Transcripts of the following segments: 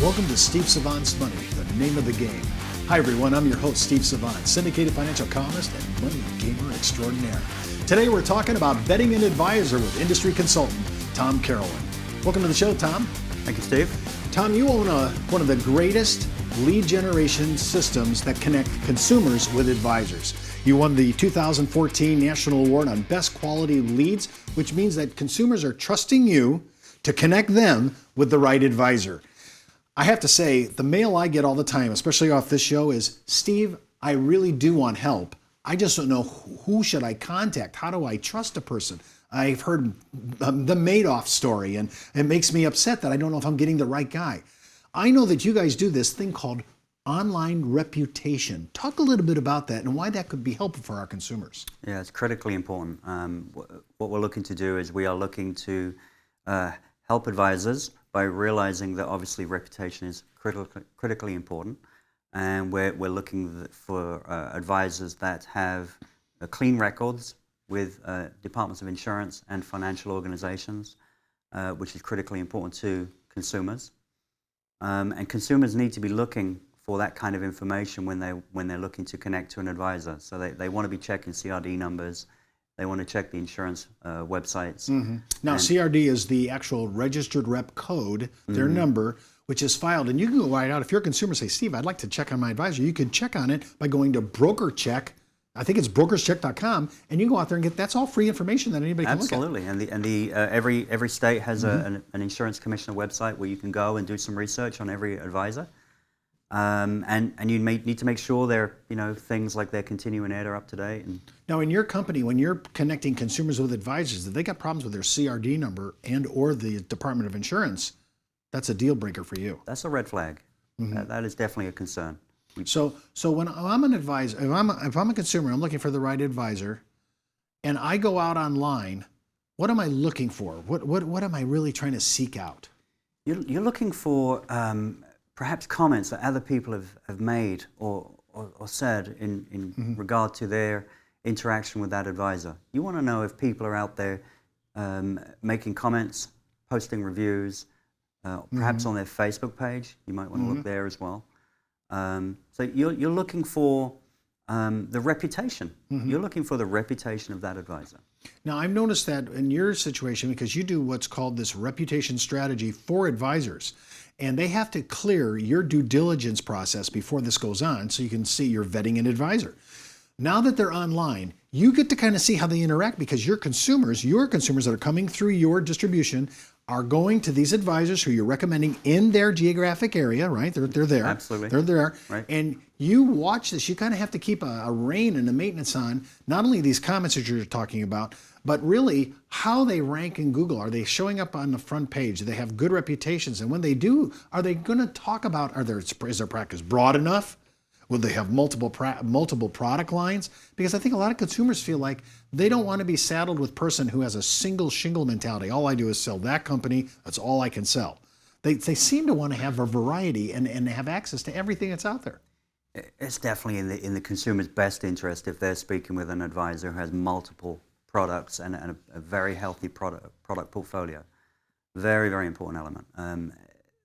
Welcome to Steve Savant's Money, the name of the game. Hi everyone, I'm your host Steve Savant, syndicated financial columnist and money gamer extraordinaire. Today we're talking about vetting an advisor with industry consultant Tom Carolyn. Welcome to the show, Tom. Thank you, Steve. Tom, you own one of the greatest lead generation systems that connect consumers with advisors. You won the 2014 National Award on Best Quality Leads, which means that consumers are trusting you to connect them with the right advisor. I have to say, the mail I get all the time, especially off this show, is, Steve, I really do want help. I just don't know who should I contact. How do I trust a person? I've heard the Madoff story, and it makes me upset that I don't know if I'm getting the right guy. I know that you guys do this thing called online reputation. Talk a little bit about that and why that could be helpful for our consumers. Yeah, it's critically important. What we're looking to do is we are looking to help advisors by realizing that obviously reputation is critically important, and we're looking for advisors that have clean records with departments of insurance and financial organizations, which is critically important to consumers. And consumers need to be looking for that kind of information when they're looking to connect to an advisor. So they want to be checking CRD numbers. They want to check the insurance websites. Mm-hmm. Now, CRD is the actual registered rep code, their number, which is filed. And you can go right out. If you're a consumer, say, Steve, I'd like to check on my advisor. You can check on it by going to Brokerage. I think it's brokercheck.com, and you can go out there and get, that's all free information that anybody can look at. Absolutely, and every state has an insurance commissioner website where you can go and do some research on every advisor. And you need to make sure things like their continuing ed are up to date. And now, in your company, when you're connecting consumers with advisors, if they got problems with their CRD number and or the Department of Insurance, that's a deal breaker for you. That's a red flag. That is definitely a concern. So when I'm an advisor, if I'm a consumer, I'm looking for the right advisor, and I go out online, what am I looking for? What am I really trying to seek out? You're looking for perhaps comments that other people have made or said in regard to their interaction with that advisor. You want to know if people are out there making comments, posting reviews, perhaps on their Facebook page. You might want to look there as well. So you're looking for the reputation. You're looking for the reputation of that advisor. Now, I've noticed that in your situation, because you do what's called this reputation strategy for advisors, and they have to clear your due diligence process before this goes on, so you can see you're vetting an advisor. Now that they're online, you get to kind of see how they interact, because your consumers that are coming through your distribution are going to these advisors who you're recommending in their geographic area, right? They're there. Absolutely. They're there. Right. And you watch this. You kind of have to keep a rein and a maintenance on not only these comments that you're talking about, but really how they rank in Google. Are they showing up on the front page? Do they have good reputations? And when they do, are they going to talk about, is their practice broad enough? Will they have multiple product lines? Because I think a lot of consumers feel like they don't want to be saddled with a person who has a single shingle mentality. All I do is sell that company. That's all I can sell. They seem to want to have a variety and have access to everything that's out there. It's definitely in the consumer's best interest if they're speaking with an advisor who has multiple products and a very healthy product portfolio. Very, very important element.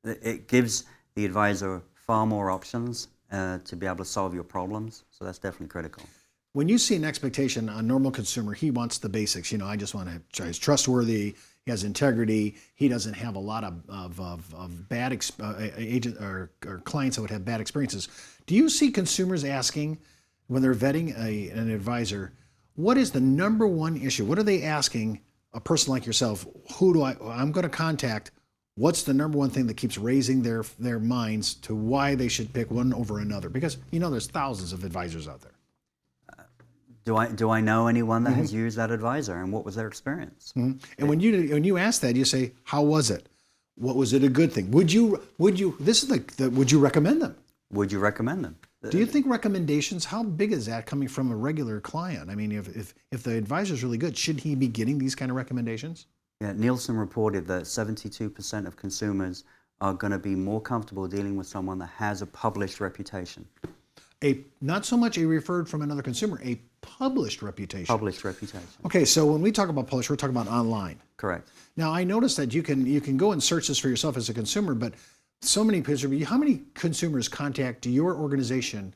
It gives the advisor far more options to be able to solve your problems. So that's definitely critical. When you see an expectation on a normal consumer, he wants the basics. I just want to, he's trustworthy, he has integrity, he doesn't have a lot of bad agent or clients that would have bad experiences. Do you see consumers asking when they're vetting an advisor, what is the number one issue? What are they asking a person like yourself? I'm going to contact. What's the number one thing that keeps raising their minds to why they should pick one over another? Because there's thousands of advisors out there. Do I know anyone that has used that advisor, and what was their experience? And when you ask that, you say, how was it? What was it a good thing? Would you would you recommend them? Would you recommend them? Do you think recommendations, how big is that coming from a regular client? I mean, if the advisor is really good, should he be getting these kind of recommendations? Yeah, Nielsen reported that 72% of consumers are going to be more comfortable dealing with someone that has a published reputation. Not so much a referred from another consumer, a published reputation. Published reputation. Okay, so when we talk about published, we're talking about online. Correct. Now, I noticed that you can go and search this for yourself as a consumer, but so many consumers, how many consumers contact your organization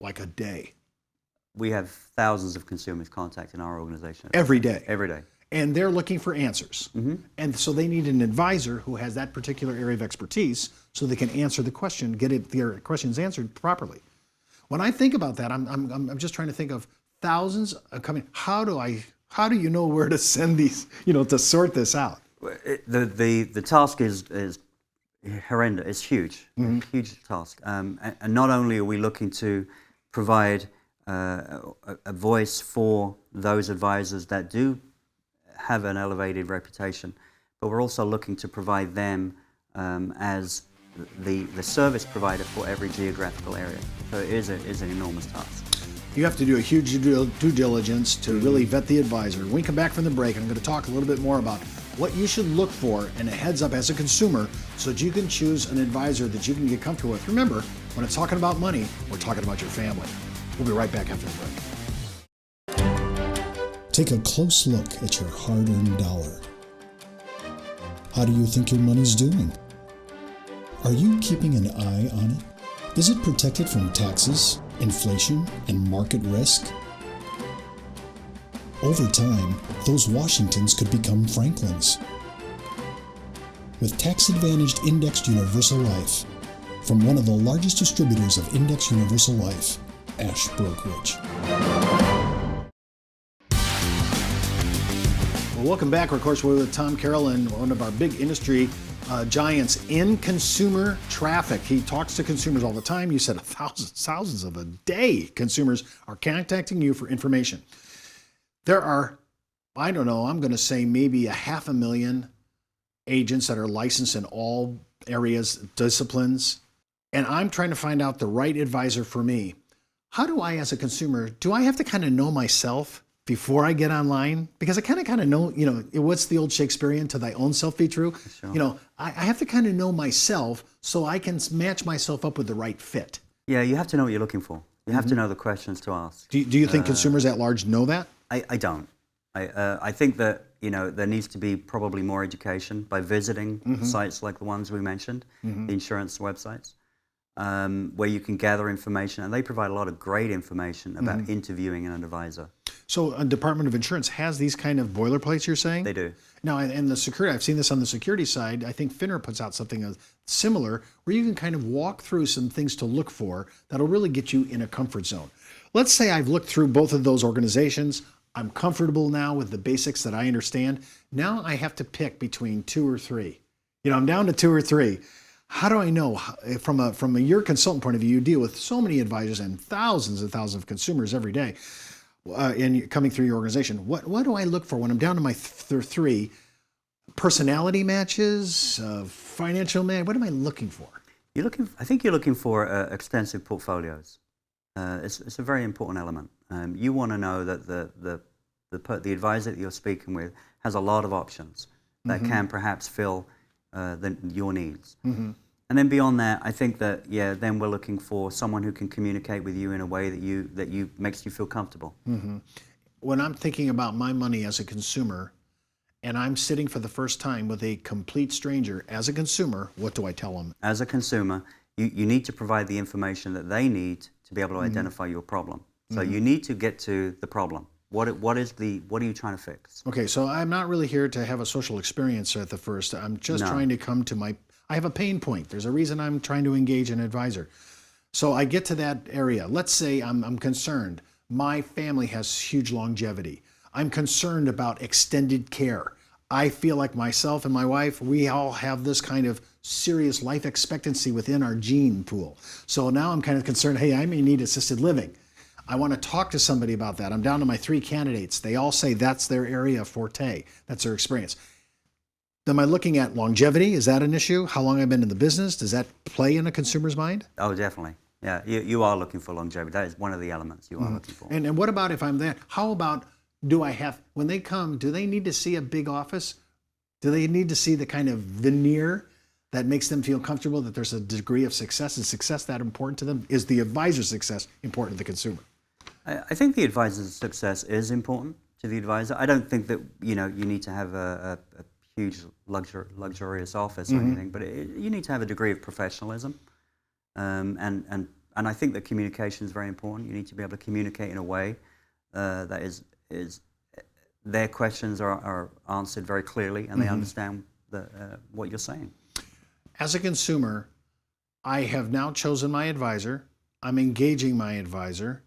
like a day? We have thousands of consumers contacting our organization. Every day. Every day. And they're looking for answers. And so they need an advisor who has that particular area of expertise so they can answer the question, their questions answered properly. When I think about that, I'm just trying to think of thousands coming. How do you know where to send these, to sort this out? The task is horrendous. It's huge, huge task. And not only are we looking to provide a voice for those advisors that do have an elevated reputation, but we're also looking to provide them as the service provider for every geographical area. So it is an enormous task. You have to do a huge due diligence to really vet the advisor. When we come back from the break, I'm going to talk a little bit more about what you should look for and a heads up as a consumer so that you can choose an advisor that you can get comfortable with. Remember, when it's talking about money, we're talking about your family. We'll be right back after the break. Take a close look at your hard-earned dollar. How do you think your money's doing? Are you keeping an eye on it? Is it protected from taxes, inflation, and market risk? Over time, those Washingtons could become Franklins. With tax-advantaged indexed universal life, from one of the largest distributors of indexed universal life, Ash Brokerage. Well, welcome back. Of course, we're with Tom Carroll and one of our big industry giants in consumer traffic. He talks to consumers all the time. You said thousands of a day consumers are contacting you for information. There are, I don't know, I'm going to say maybe 500,000 agents that are licensed in all areas, disciplines, and I'm trying to find out the right advisor for me. How do I, as a consumer, do I have to kind of know myself before I get online? Because I kind of know, what's the old Shakespearean, to thy own self be true? Sure. I have to kind of know myself so I can match myself up with the right fit. Yeah, you have to know what you're looking for. You have to know the questions to ask. Do you think consumers at large know that? I don't. I think that there needs to be probably more education by visiting sites like the ones we mentioned, the insurance websites, where you can gather information, and they provide a lot of great information about interviewing an advisor. So a Department of Insurance has these kind of boilerplates, you're saying? They do. Now, and the security, I've seen this on the security side. I think FINRA puts out something similar where you can kind of walk through some things to look for that'll really get you in a comfort zone. Let's say I've looked through both of those organizations. I'm comfortable now with the basics that I understand. Now I have to pick between 2 or 3. I'm down to 2 or 3. How do I know, from your consultant point of view, you deal with so many advisors and thousands of consumers every day, and coming through your organization. What do I look for when I'm down to my 3? Personality matches, financial man. What am I looking for? I think you're looking for extensive portfolios. It's a very important element. You want to know that the advisor that you're speaking with has a lot of options that can perhaps fill your needs. And then beyond that, I think that then we're looking for someone who can communicate with you in a way that makes you feel comfortable. When I'm thinking about my money as a consumer, and I'm sitting for the first time with a complete stranger as a consumer, what do I tell them? As a consumer, you need to provide the information that they need to be able to identify your problem. So you need to get to the problem. What are you trying to fix? Okay, so I'm not really here to have a social experience at the first. I'm just trying to come to I have a pain point. There's a reason I'm trying to engage an advisor. So I get to that area. Let's say I'm concerned. My family has huge longevity. I'm concerned about extended care. I feel like myself and my wife, we all have this kind of serious life expectancy within our gene pool. So now I'm kind of concerned, hey, I may need assisted living. I want to talk to somebody about that. I'm down to my 3 candidates. They all say that's their area of forte. That's their experience. Am I looking at longevity? Is that an issue? How long I've been in the business? Does that play in a consumer's mind? Oh, definitely. Yeah, you are looking for longevity. That is one of the elements you are looking for. And what about if I'm there? How about, when they come, do they need to see a big office? Do they need to see the kind of veneer that makes them feel comfortable that there's a degree of success? Is success that important to them? Is the advisor's success important to the consumer? I think the advisor's success is important to the advisor. I don't think that you need to have a huge luxurious office or anything, but you need to have a degree of professionalism. And I think that communication is very important. You need to be able to communicate in a way that is their questions are answered very clearly, and they understand what you're saying. As a consumer, I have now chosen my advisor. I'm engaging my advisor.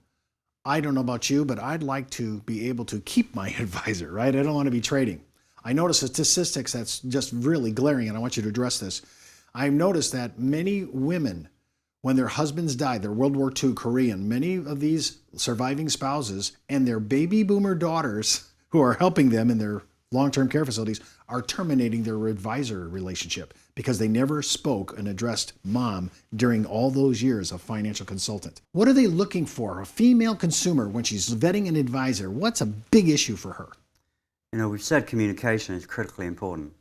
I don't know about you, but I'd like to be able to keep my advisor, right? I don't want to be trading. I notice a statistics that's just really glaring, and I want you to address this. I've noticed that many women, when their husbands died, they're World War II Korean, many of these surviving spouses and their baby boomer daughters who are helping them in their long-term care facilities are terminating their advisor relationship because they never spoke and addressed mom during all those years of financial consultant. What are they looking for? A female consumer, when she's vetting an advisor, what's a big issue for her? You know, we've said communication is critically important.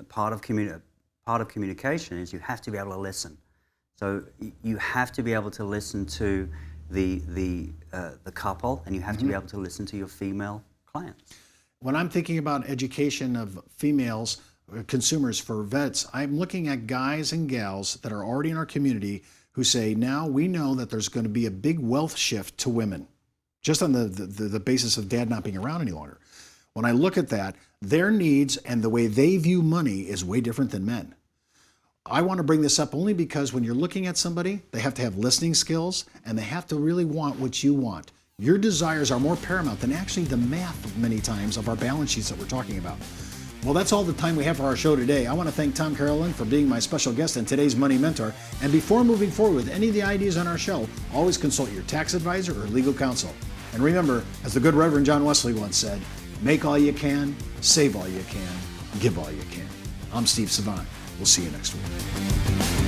Part of communication is you have to be able to listen. So you have to be able to listen to the couple, and you have to be able to listen to your female clients. When I'm thinking about education of females, consumers for vets, I'm looking at guys and gals that are already in our community who say, now we know that there's going to be a big wealth shift to women, just on the basis of dad not being around any longer. When I look at that, their needs and the way they view money is way different than men. I want to bring this up only because when you're looking at somebody, they have to have listening skills and they have to really want what you want. Your desires are more paramount than actually the math many times of our balance sheets that we're talking about. Well, that's all the time we have for our show today. I want to thank Tom Carolyn for being my special guest and today's Money Mentor. And before moving forward with any of the ideas on our show, always consult your tax advisor or legal counsel. And remember, as the good Reverend John Wesley once said, make all you can, save all you can, give all you can. I'm Steve Savant. We'll see you next week.